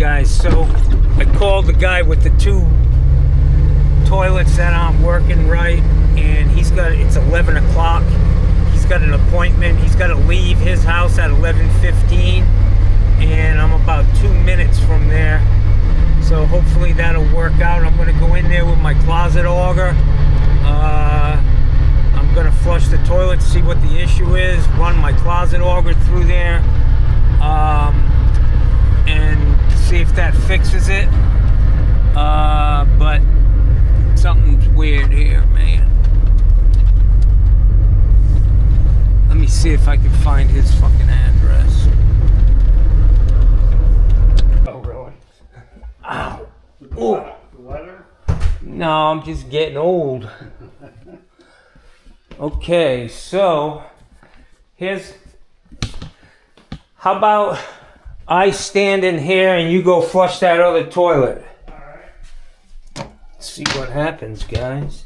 guys, so I called the guy with the two toilets that aren't working right, and it's 11 o'clock. He's got an appointment. He's got to leave his house at 11:15, and I'm about 2 minutes from there. So hopefully that'll work out. I'm going to go in there with my closet auger. I'm going to flush the toilet, see what the issue is, run my closet auger through there, and see if that fixes it. But something's weird here, man. Let me see if I can find his fucking address. Oh, really? Ow. The weather? No, I'm just getting old. Okay, so how about I stand in here and you go flush that other toilet? Alright. Let's see what happens, guys.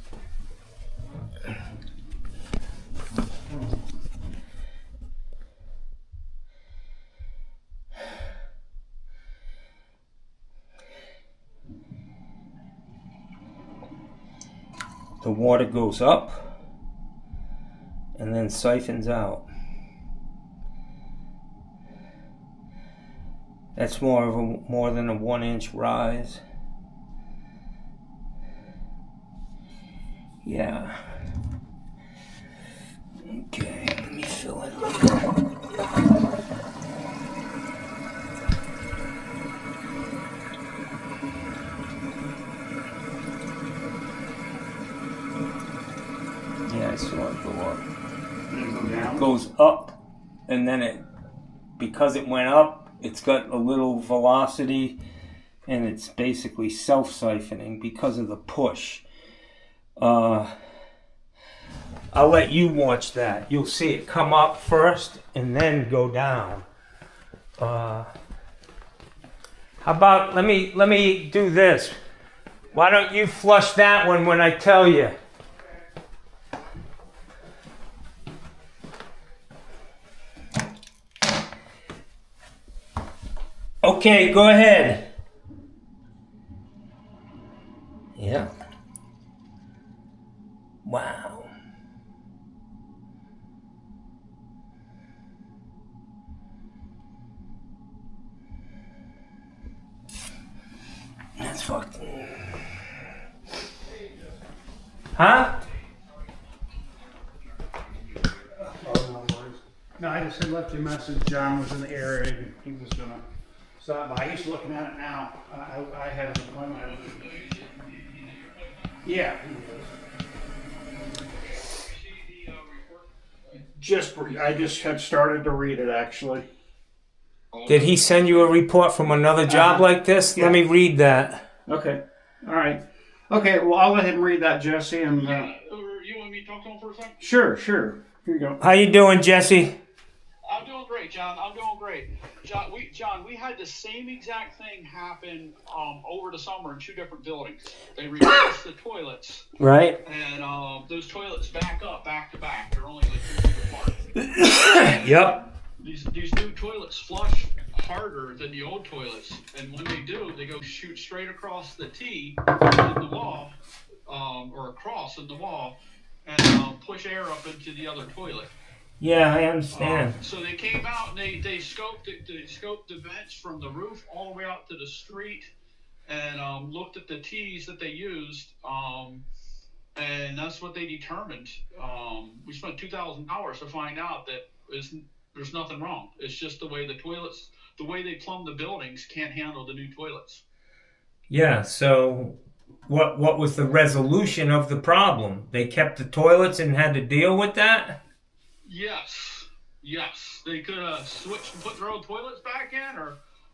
The water goes up and then siphons out. That's more than a 1-inch rise. Yeah. Okay, let me fill it up. Yeah, I saw it go up. It goes up, and then because it went up, it's got a little velocity, and it's basically self-siphoning because of the push. I'll let you watch that. You'll see it come up first and then go down. How about let me do this? Why don't you flush that one when I tell you? Okay, go ahead. Yeah. Wow. That's fucked. Huh? No, I just had left you a message. John was in the area. He was gonna stop by. He's looking at it now. I had an appointment. Yeah. I just had started to read it, actually. Did he send you a report from another job like this? Yeah. Let me read that. Okay. All right. Okay. Well, I'll let him read that, Jesse. And you want me to talk to him for a second? Sure. Here you go. How you doing, Jesse? I'm doing great, John. I'm doing great. John, we had the same exact thing happen over the summer in 2 different buildings. They replaced the toilets. Right. And those toilets back to back. They're only like 2 feet apart. Yep. These new toilets flush harder than the old toilets. And when they do, they go shoot straight across the T in the wall, or across in the wall, and push air up into the other toilet. Yeah, I understand. So they came out and they scoped the vents from the roof all the way out to the street, and looked at the T's that they used, and that's what they determined. We spent $2,000 to find out that there's nothing wrong. It's just the way they plumb the buildings can't handle the new toilets. Yeah. So, what was the resolution of the problem? They kept the toilets and had to deal with that. Yes. They could have switched and put their own toilets back in,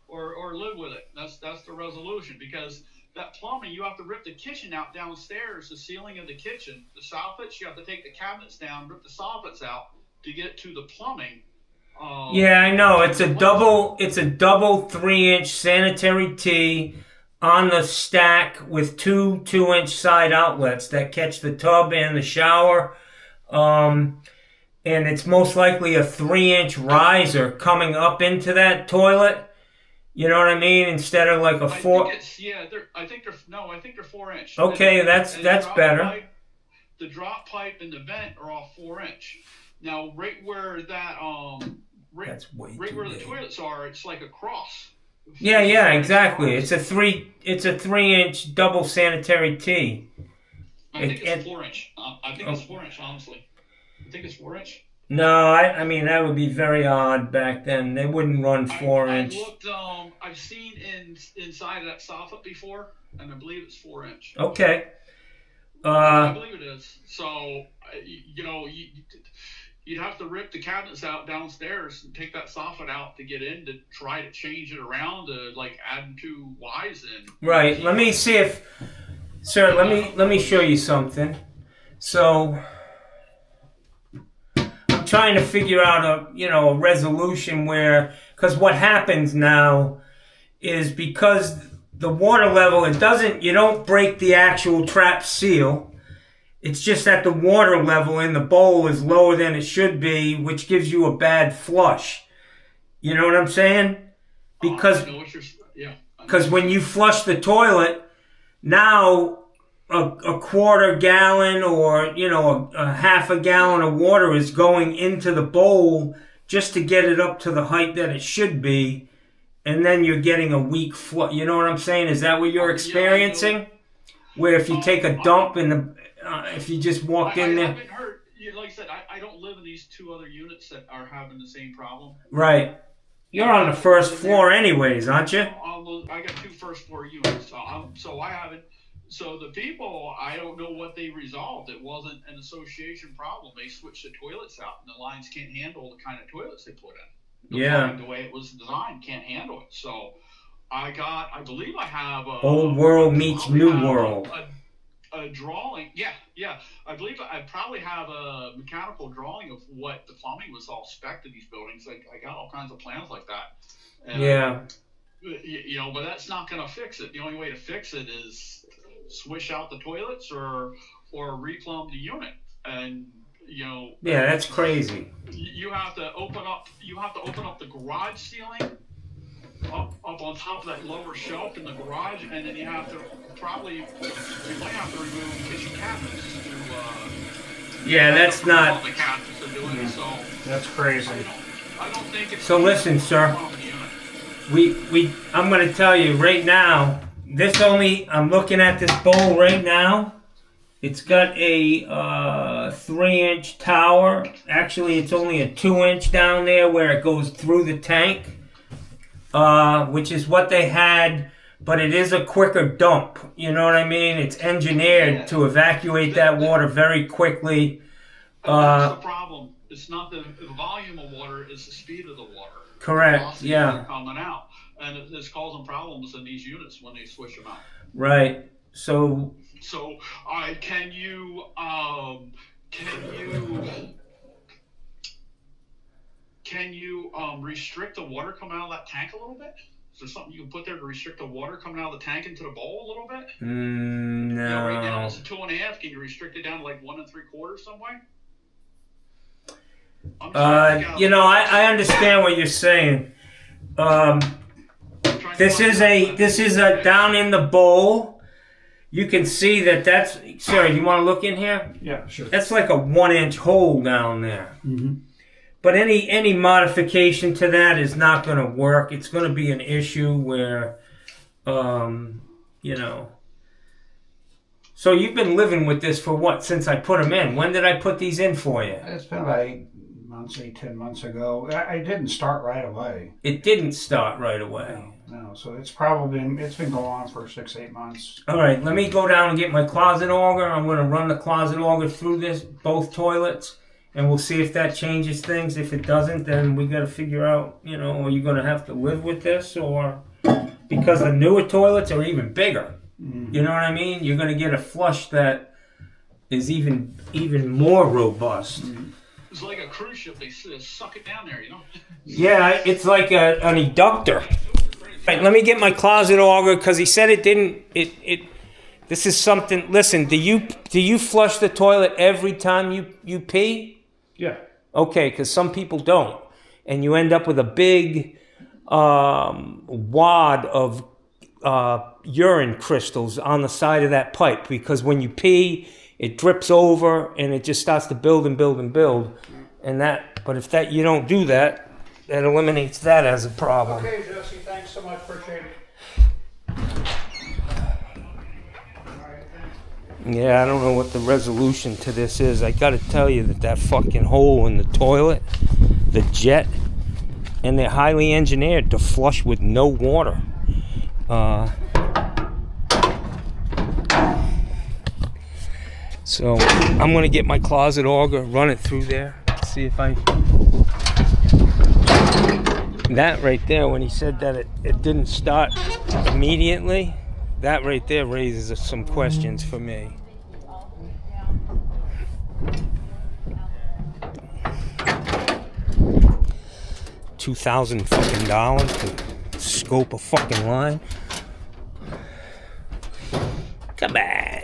or live with it. That's the resolution, because that plumbing, you have to rip the kitchen out downstairs, the ceiling of the kitchen, the soffits. You have to take the cabinets down, rip the soffits out to get to the plumbing. Yeah, I know. It's a double 3-inch sanitary T on the stack with 2 2-inch side outlets that catch the tub and the shower. And it's most likely a 3-inch riser coming up into that toilet. You know what I mean? Instead of like a 4. I think they're 4-inch. Okay, that's better. The drop pipe and the vent are all 4-inch. Now, right where that that's way right too where the big. toilets are, it's like a cross. Yeah, exactly. It's a 3-inch double sanitary T. I think it's 4-inch. I think it's 4-inch, honestly. I think it's 4-inch. No, I mean that would be very odd back then. They wouldn't run 4-inch. I looked. I've seen inside of that soffit before, and I believe it's 4-inch. Okay. I believe it is. So you'd have to rip the cabinets out downstairs and take that soffit out to get in to try to change it around to like add 2 Ys in. Right. Let me see if, sir. Let me show you something. So I'm trying to figure out a resolution where, because what happens now is because the water level, you don't break the actual trap seal. It's just that the water level in the bowl is lower than it should be, which gives you a bad flush. You know what I'm saying? Because when you flush the toilet, now a quarter gallon or a half a gallon of water is going into the bowl just to get it up to the height that it should be, and then you're getting a weak flush. You know what I'm saying? Is that what you're experiencing? Where if you take a dump if you just walked in there. I haven't heard, like I said, I don't live in these 2 other units that are having the same problem. Right. You're on the first floor anyways, aren't you? I got 2 first floor units, so I haven't. So the people, I don't know what they resolved. It wasn't an association problem. They switched the toilets out, and the lines can't handle the kind of toilets they put in. The way it was designed can't handle it. So I believe I have Old world meets new world. A drawing, yeah. I believe I probably have a mechanical drawing of what the plumbing was all spec'd in these buildings. I got all kinds of plans like that. And, yeah. But that's not going to fix it. The only way to fix it is swish out the toilets or replumb the unit. And yeah, that's crazy. You have to open up the garage ceiling. Up on top of that lower shelf in the garage, and then you might have to remove kitchen cabinets to. Yeah, that's not. The cabinets to do it, so That's crazy. I don't think it's. So listen, sir. I'm going to tell you right now. I'm looking at this bowl right now. It's got a 3-inch tower. Actually, it's only a 2-inch down there where it goes through the tank. Which is what they had, but it is a quicker dump. You know what I mean? It's engineered to evacuate that water very quickly. That's the problem. It's not the volume of water; it's the speed of the water. Correct. Yeah. Coming out, and it's causing problems in these units when they switch them out. Right. So. Can you restrict the water coming out of that tank a little bit? Is there something you can put there to restrict the water coming out of the tank into the bowl a little bit? No. Right now it's a 2.5. Can you restrict it down to like 1 3/4 some way? I understand what you're saying. This is a down in the bowl. You can see that's. Sir, you want to look in here? Yeah, sure. That's like a 1-inch hole down there. Mm-hmm. But any modification to that is not going to work. It's going to be an issue where, So you've been living with this for what, since I put them in? When did I put these in for you? It's been about 10 months ago. I didn't start right away. It didn't start right away. No. So it's been going on for 6-8 months. All right, let me go down and get my closet auger. I'm going to run the closet auger through both toilets. And we'll see if that changes things. If it doesn't, then we got to figure out, are you going to have to live with this? Or because the newer toilets are even bigger. Mm-hmm. You know what I mean? You're going to get a flush that is even more robust. Mm-hmm. It's like a cruise ship. They suck it down there, Yeah, it's like an eductor. Right, let me get my closet auger because he said it didn't. This is something. Listen, do you flush the toilet every time you pee? Yeah. Okay, because some people don't, and you end up with a big wad of urine crystals on the side of that pipe, because when you pee, it drips over and it just starts to build and build and build. And that, but if that you don't do that, that eliminates that as a problem. Okay, Jesse, thanks so much. Appreciate it. Yeah, I don't know what the resolution to this is. I gotta tell you that fucking hole in the toilet, the jet, and they're highly engineered to flush with no water. So I'm gonna get my closet auger, run it through there, see if I... That right there, when he said that it didn't start immediately, that right there raises some questions for me. $2,000 fucking dollars to scope a fucking line. Come on,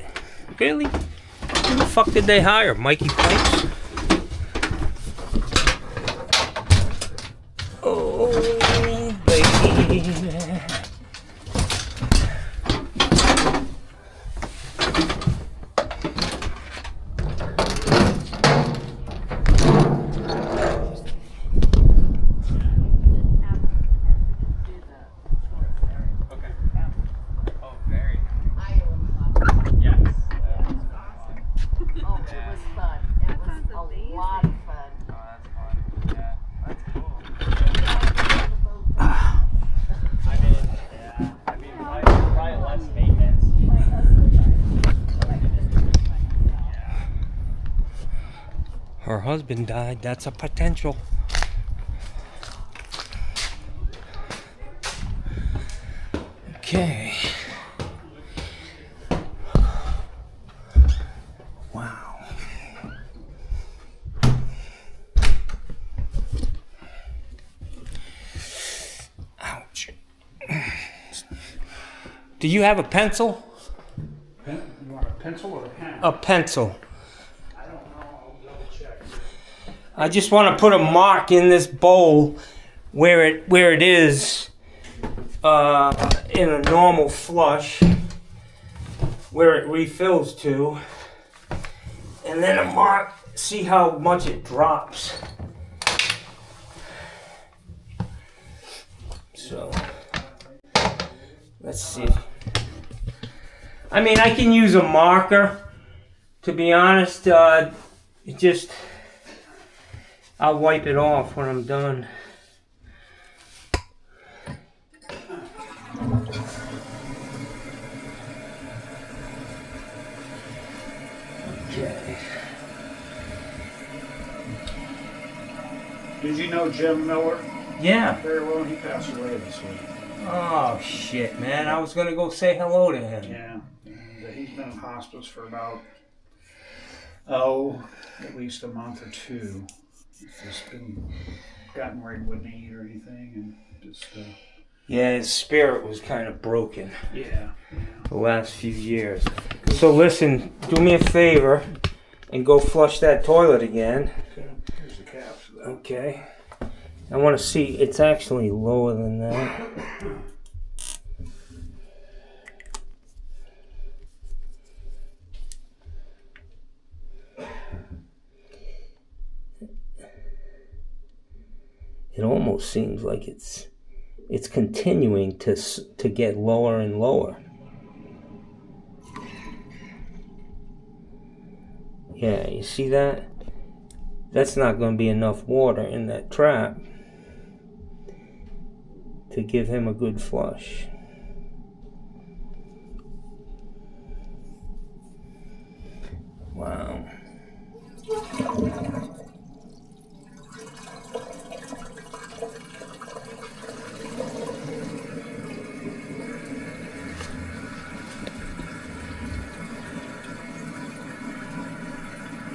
really? Who the fuck did they hire? Mikey Pipes? Oh, baby. Her husband died. That's a potential. Okay. Wow. Ouch. Do you have a pencil? You want a pencil or a pen? A pencil. I just want to put a mark in this bowl where it is in a normal flush, where it refills to, and then a mark, see how much it drops. So let's see. I mean, I can use a marker, to be honest. It just, I'll wipe it off when I'm done. Okay. Did you know Jim Miller? Yeah. Very well. He passed away this week. Oh shit, man! I was gonna go say hello to him. Yeah. And he's been in hospice for about at least a month or two. Just been gotten where he wouldn't eat or anything, and just. Yeah, his spirit was kind of broken. Yeah. The last few years. So listen, do me a favor and go flush that toilet again. Okay. Here's the cap for that. Okay. I want to see. It's actually lower than that. It almost seems like it's continuing to get lower and lower. Yeah, you see that? That's not going to be enough water in that trap to give him a good flush. Wow.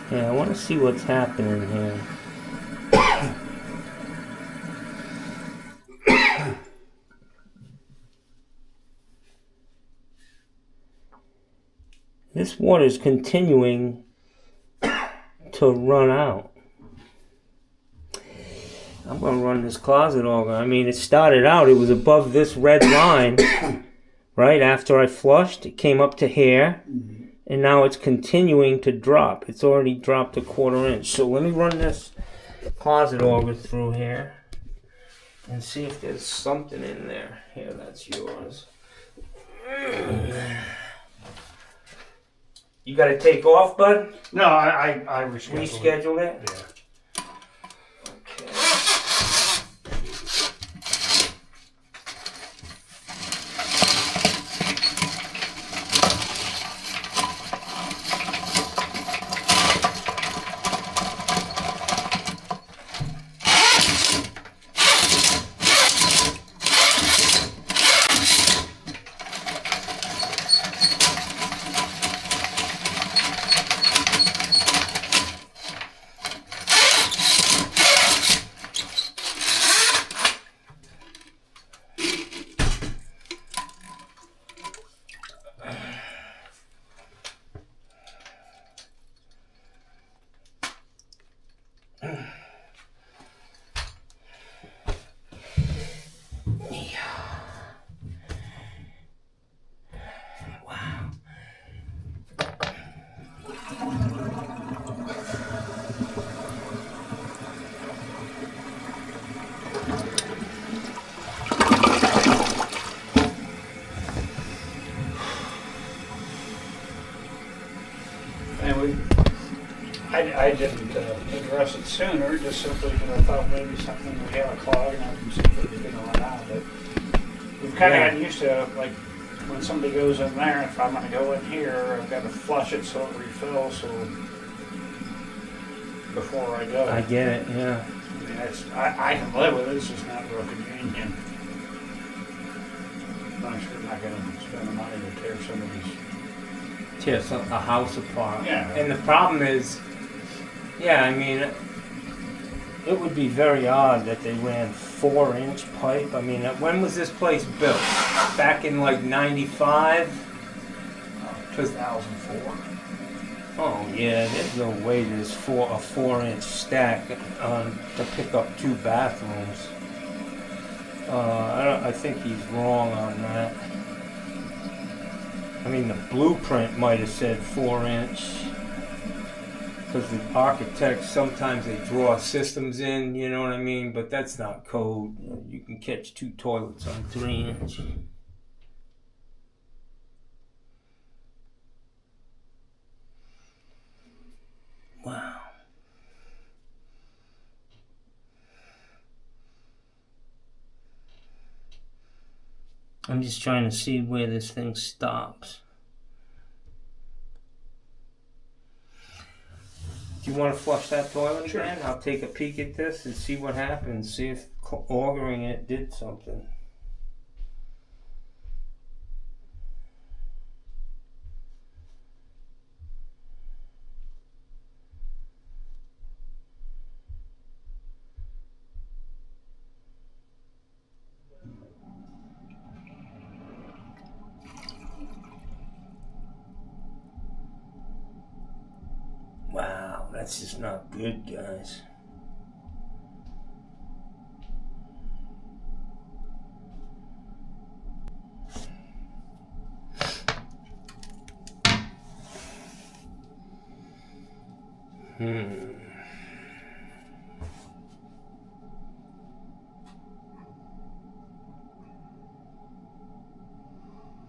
Yeah, I want to see what's happening here. This water is continuing to run out. I'm going to run this closet auger. I mean, it started out, it was above this red line, right? After I flushed, it came up to here, and now it's continuing to drop. It's already dropped a 1/4 inch. So let me run this closet auger through here and see if there's something in there. Here, that's yours. You got to take off, bud? No, I Rescheduled it? Yeah. I didn't address it sooner, just simply because I thought maybe something we had a clog and I can see if it's going to run out. But we've kind of gotten used to, like, when somebody goes in there, if I'm going to go in here, I've got to flush it so it refills. So before I go, I get it. Yeah. I mean, I can live with it. It's just not real convenient. I'm sure I'm not going to spend the money to tear somebody's. Tear a house apart. Yeah. And the problem is, yeah, I mean, it would be very odd that they ran 4-inch pipe. I mean, when was this place built? Back in like 95? 2004. Oh yeah, there's no way there's a 4-inch stack to pick up 2 bathrooms. I think he's wrong on that. I mean, the blueprint might have said 4-inch. Because the architects, sometimes they draw systems in, you know what I mean? But that's not code. You can catch 2 toilets on 3-inch. Wow. I'm just trying to see where this thing stops. Do you want to flush that toilet Sure. again? I'll take a peek at this and see what happens. See if auguring it did something. Wow, that's just not good, guys.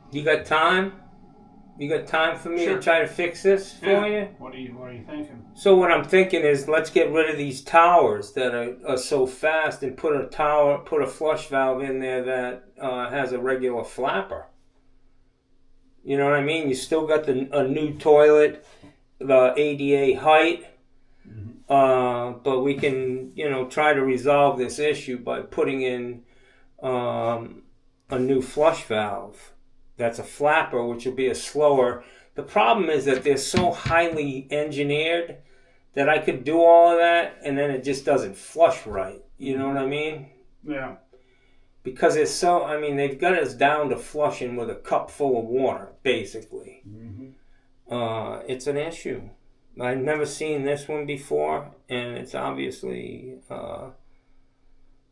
You got time? You got time for me Sure. to try to fix this for you? What are you thinking? So what I'm thinking is, let's get rid of these towers that are so fast, and put a flush valve in there that has a regular flapper. You know what I mean? You still got a new toilet, the ADA height, but we can, try to resolve this issue by putting in a new flush valve. That's a flapper, which will be a slower. The problem is that they're so highly engineered that I could do all of that and then it just doesn't flush right. You know what I mean? Yeah. Because it's so, I mean, they've got us down to flushing with a cup full of water, basically. It's an issue. I've never seen this one before, and it's obviously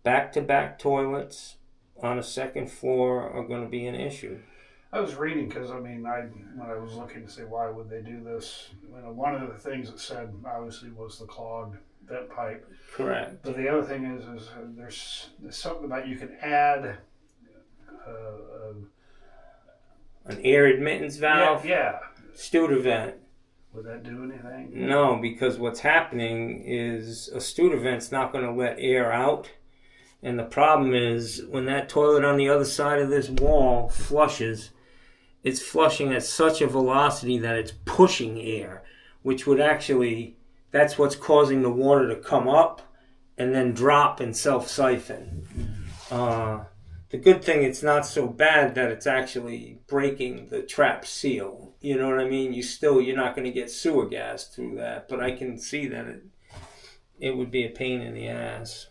back-to-back toilets on a second floor are going to be an issue. I was reading because when I was looking to say why would they do this, one of the things it said obviously was the clogged vent pipe. Correct. But the other thing is there's something about you can add an air admittance valve. Yeah. Studer vent. Would that do anything? No, because what's happening is a Studer vent's not going to let air out. And the problem is when that toilet on the other side of this wall flushes, it's flushing at such a velocity that it's pushing air, which would actually, that's what's causing the water to come up and then drop and self-siphon. The good thing, it's not so bad that it's actually breaking the trap seal. You know what I mean? You're not going to get sewer gas through that, but I can see that it would be a pain in the ass.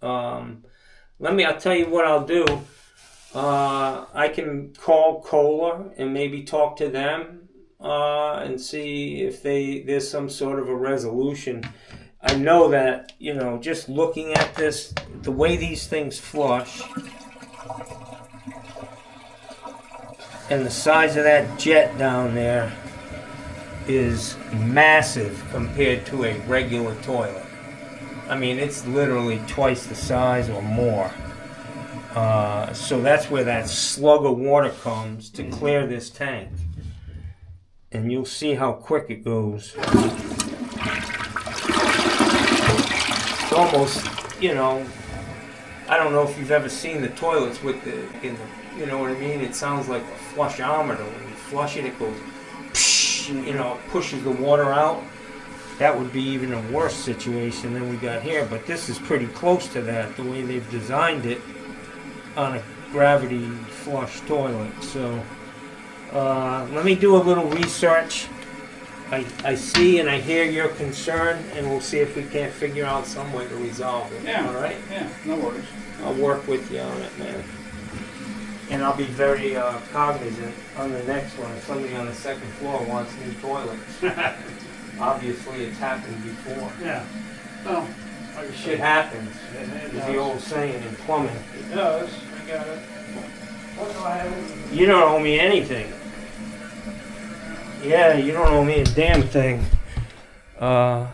I'll tell you what I'll do. I can call Kohler and maybe talk to them and see if there's some sort of a resolution. I know that, just looking at this, the way these things flush and the size of that jet down there is massive compared to a regular toilet. I mean, it's literally twice the size or more. So that's where that slug of water comes to clear this tank. And you'll see how quick it goes. It's almost, I don't know if you've ever seen the toilets with you know what I mean? It sounds like a flushometer. When you flush it, it goes, it pushes the water out. That would be even a worse situation than we got here, but this is pretty close to that, the way they've designed it on a gravity flush toilet. So let me do a little research. I see and I hear your concern, and we'll see if we can't figure out some way to resolve it. Yeah. All right? Yeah, no worries. I'll work with you on it, man. And I'll be very cognizant on the next one. If somebody on the second floor wants new toilets. Obviously, it's happened before. Yeah. Well, Shit happens. It Is the old saying in plumbing. It does. I got it. What do I have? You don't owe me anything. Yeah, you don't owe me a damn thing. I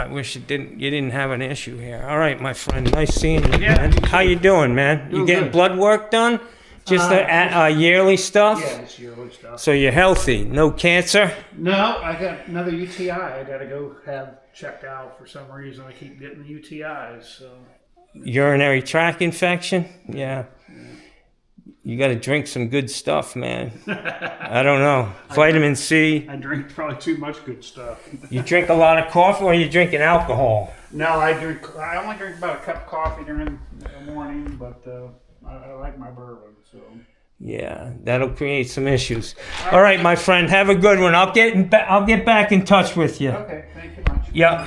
wish you didn't have an issue here. All right, my friend. Nice seeing you, man. How you doing, man? You getting blood work done? Just yearly stuff? Yeah, it's yearly stuff. So you're healthy. No cancer? No, I got another UTI. I got to go have checked out for some reason. I keep getting UTIs. So. Urinary tract infection? Yeah. You got to drink some good stuff, man. I don't know. Vitamin C. I drink probably too much good stuff. You drink a lot of coffee, or are you drinking alcohol? No, I only drink about a cup of coffee during the morning, but I like my bourbon. So. Yeah, that'll create some issues. All right, my friend. Have a good one. I'll get back in touch with you. Okay, thank you much. Yeah.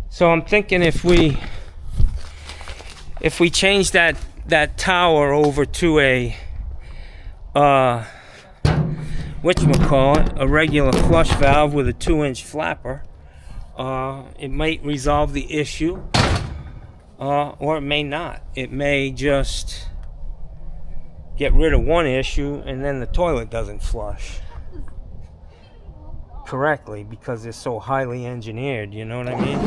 So I'm thinking if we change that tower over to a whatchamacallit, a regular flush valve with a 2-inch flapper, it might resolve the issue, or it may not. It may just get rid of one issue and then the toilet doesn't flush correctly because they're so highly engineered, you know what I mean?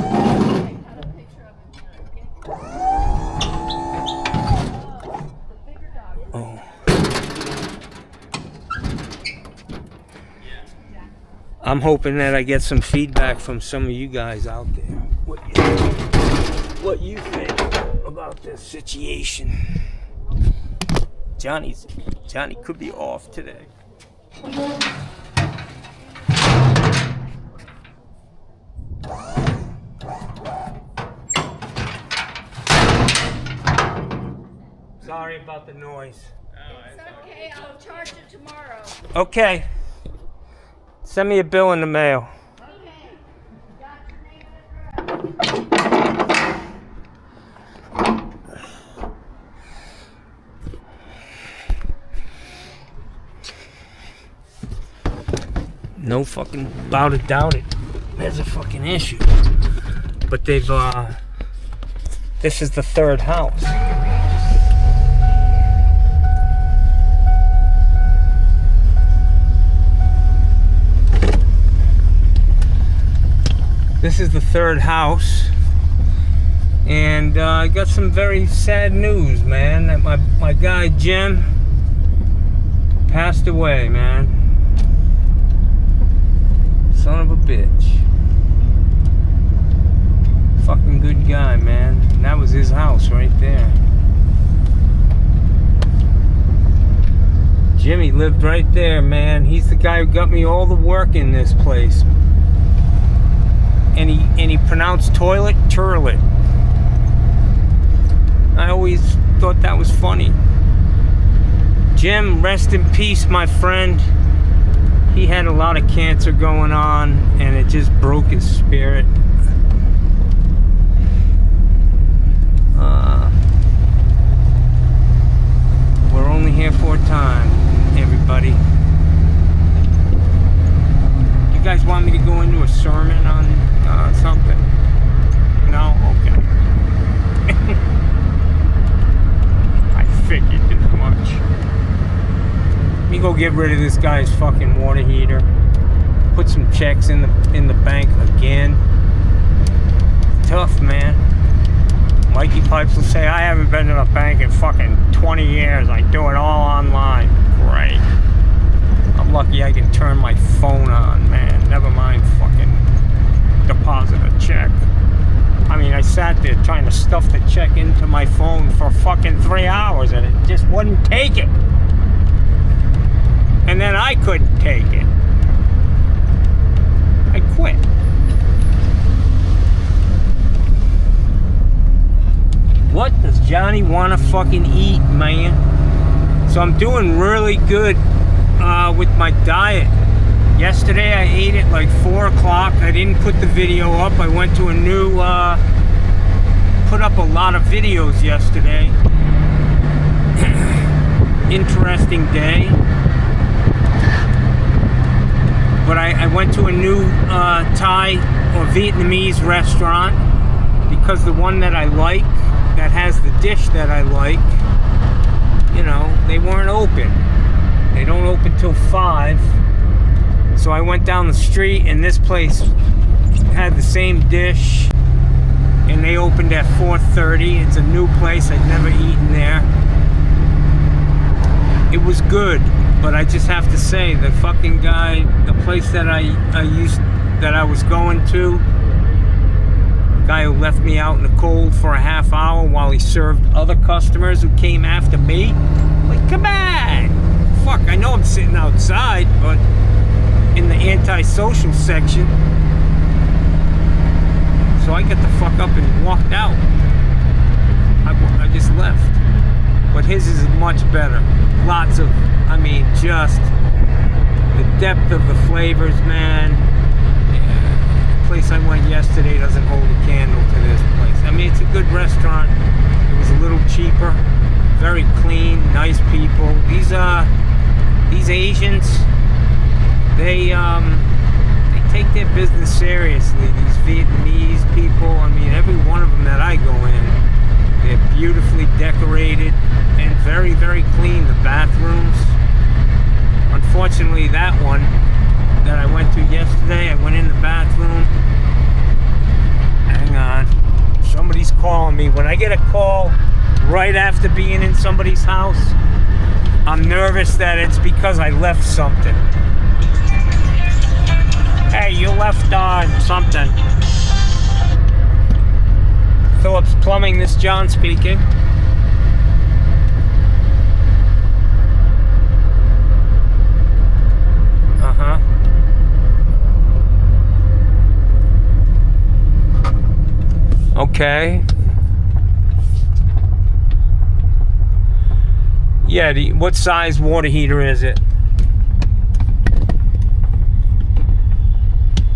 Oh. I'm hoping that I get some feedback from some of you guys out there. What you think about this situation? Johnny could be off today. Sorry about the noise. It's okay, I'll charge it tomorrow. Okay. Send me a bill in the mail. Okay. Got your name and address. No fucking about it, doubt it. There's a fucking issue. But they've, this is the third house. This is the third house. And I got some very sad news, man. That my guy Jim passed away, man. Son of a bitch. Fucking good guy, man. And that was his house right there. Jimmy lived right there, man. He's the guy who got me all the work in this place. And he pronounced toilet turlet. I always thought that was funny. Jim, rest in peace, my friend. He had a lot of cancer going on, and it just broke his spirit. We're only here for a time, everybody. You guys want me to go into a sermon on something? No? Okay. I figured as much. Let me go get rid of this guy's fucking water heater. Put some checks in the bank again. Tough, man. Mikey Pipes will say, I haven't been to the bank in fucking 20 years. I do it all online. Great. I'm lucky I can turn my phone on, man. Never mind fucking deposit a check. I mean, I sat there trying to stuff the check into my phone for fucking 3 hours and it just wouldn't take it. And then I couldn't take it. I quit. What does Johnny want to fucking eat, man? So I'm doing really good with my diet. Yesterday I ate at like 4 o'clock. I didn't put the video up. I went to a new, put up a lot of videos yesterday. Interesting day. But I went to a new Thai or Vietnamese restaurant because the one that I like, that has the dish that I like, you know, they weren't open. They don't open till 5. So I went down the street and this place had the same dish and they opened at 4:30. It's a new place. I'd never eaten there. It was good, but I just have to say, the fucking guy, the place that I was going to, the guy who left me out in the cold for a half hour while he served other customers who came after me. Like, come on! Fuck, I know I'm sitting outside, but in the anti-social section. So I got the fuck up and walked out. I just left. But his is much better. Lots of, I mean, just the depth of the flavors, man. Yeah. The place I went yesterday doesn't hold a candle to this place. I mean, it's a good restaurant. It was a little cheaper. Very clean, nice people. These Asians, they take their business seriously. These Vietnamese people, I mean, every one of them that I go in, they're beautifully decorated and very, very clean. The bathrooms. Unfortunately, that one that I went to yesterday, I went in the bathroom. Hang on. Somebody's calling me. When I get a call right after being in somebody's house, I'm nervous that it's because I left something. Hey, you left something. Phillips Plumbing, this is John speaking. Okay. Yeah, what size water heater is it?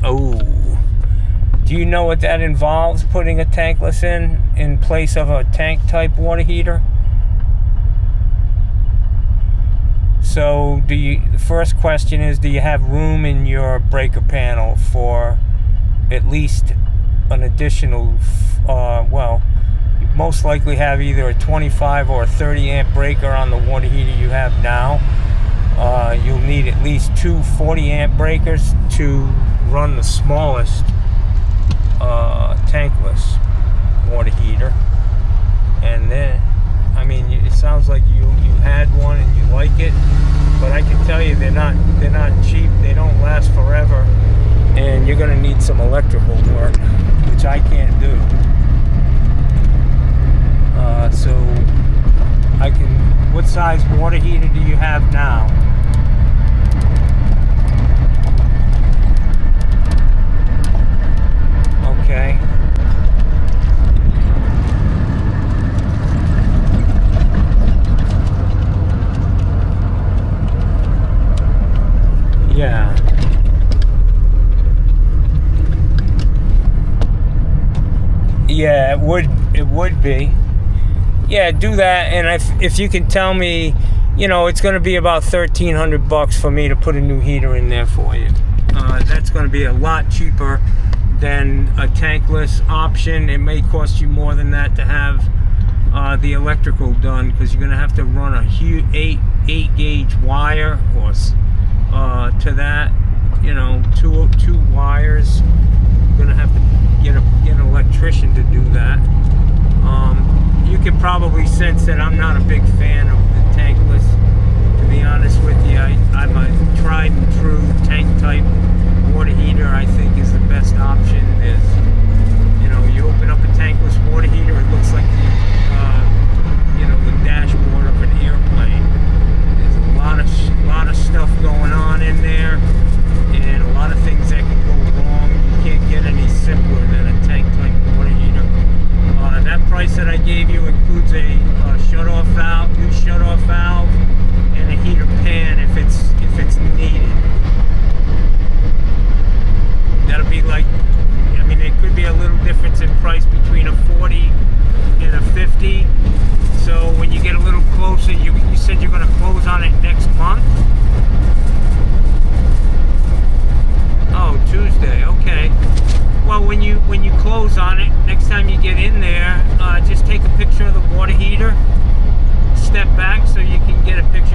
Oh. Do you know what that involves, putting a tankless in place of a tank type water heater? So the first question is, do you have room in your breaker panel for at least an additional, well, you most likely have either a 25 or a 30 amp breaker on the water heater you have now. You'll need at least two 40 amp breakers to run the smallest tankless water heater. And then, I mean, it sounds like you had one and you like it, but I can tell you they're not cheap. They don't last forever, and you're gonna need some electrical work, which I can't do. So I can. What size water heater do you have now? Okay. Yeah. Yeah, it would be. Yeah, do that, and if you can tell me, you know, it's going to be about $1,300 for me to put a new heater in there for you. That's going to be a lot cheaper than a tankless option. It may cost you more than that to have the electrical done, because you're going to have to run a huge 8 gauge wire or to that, you know, two wires. You're going to have to get an electrician to do that. You can probably sense that I'm not a big fan of the tankless. To be honest with you, I'm a tried and true tank type water heater. I think is the best option. Is, you know, you open up a tankless water heater, it looks like you know, the dashboard of an airplane. There's a lot of stuff going on in there, and a lot of things that can go wrong. You can't get any simpler than a tank type water heater. That price that I gave you includes a shut-off valve, new shut-off valve, and a heater pan if it's needed. That'll be like, I mean, there could be a little difference in price between a 40 and a 50. So when you get a little closer, you said you're going to close on it next month? Oh, Tuesday, okay. Well, when you close on it, next time you get in there, just take a picture of the water heater, step back so you can get a picture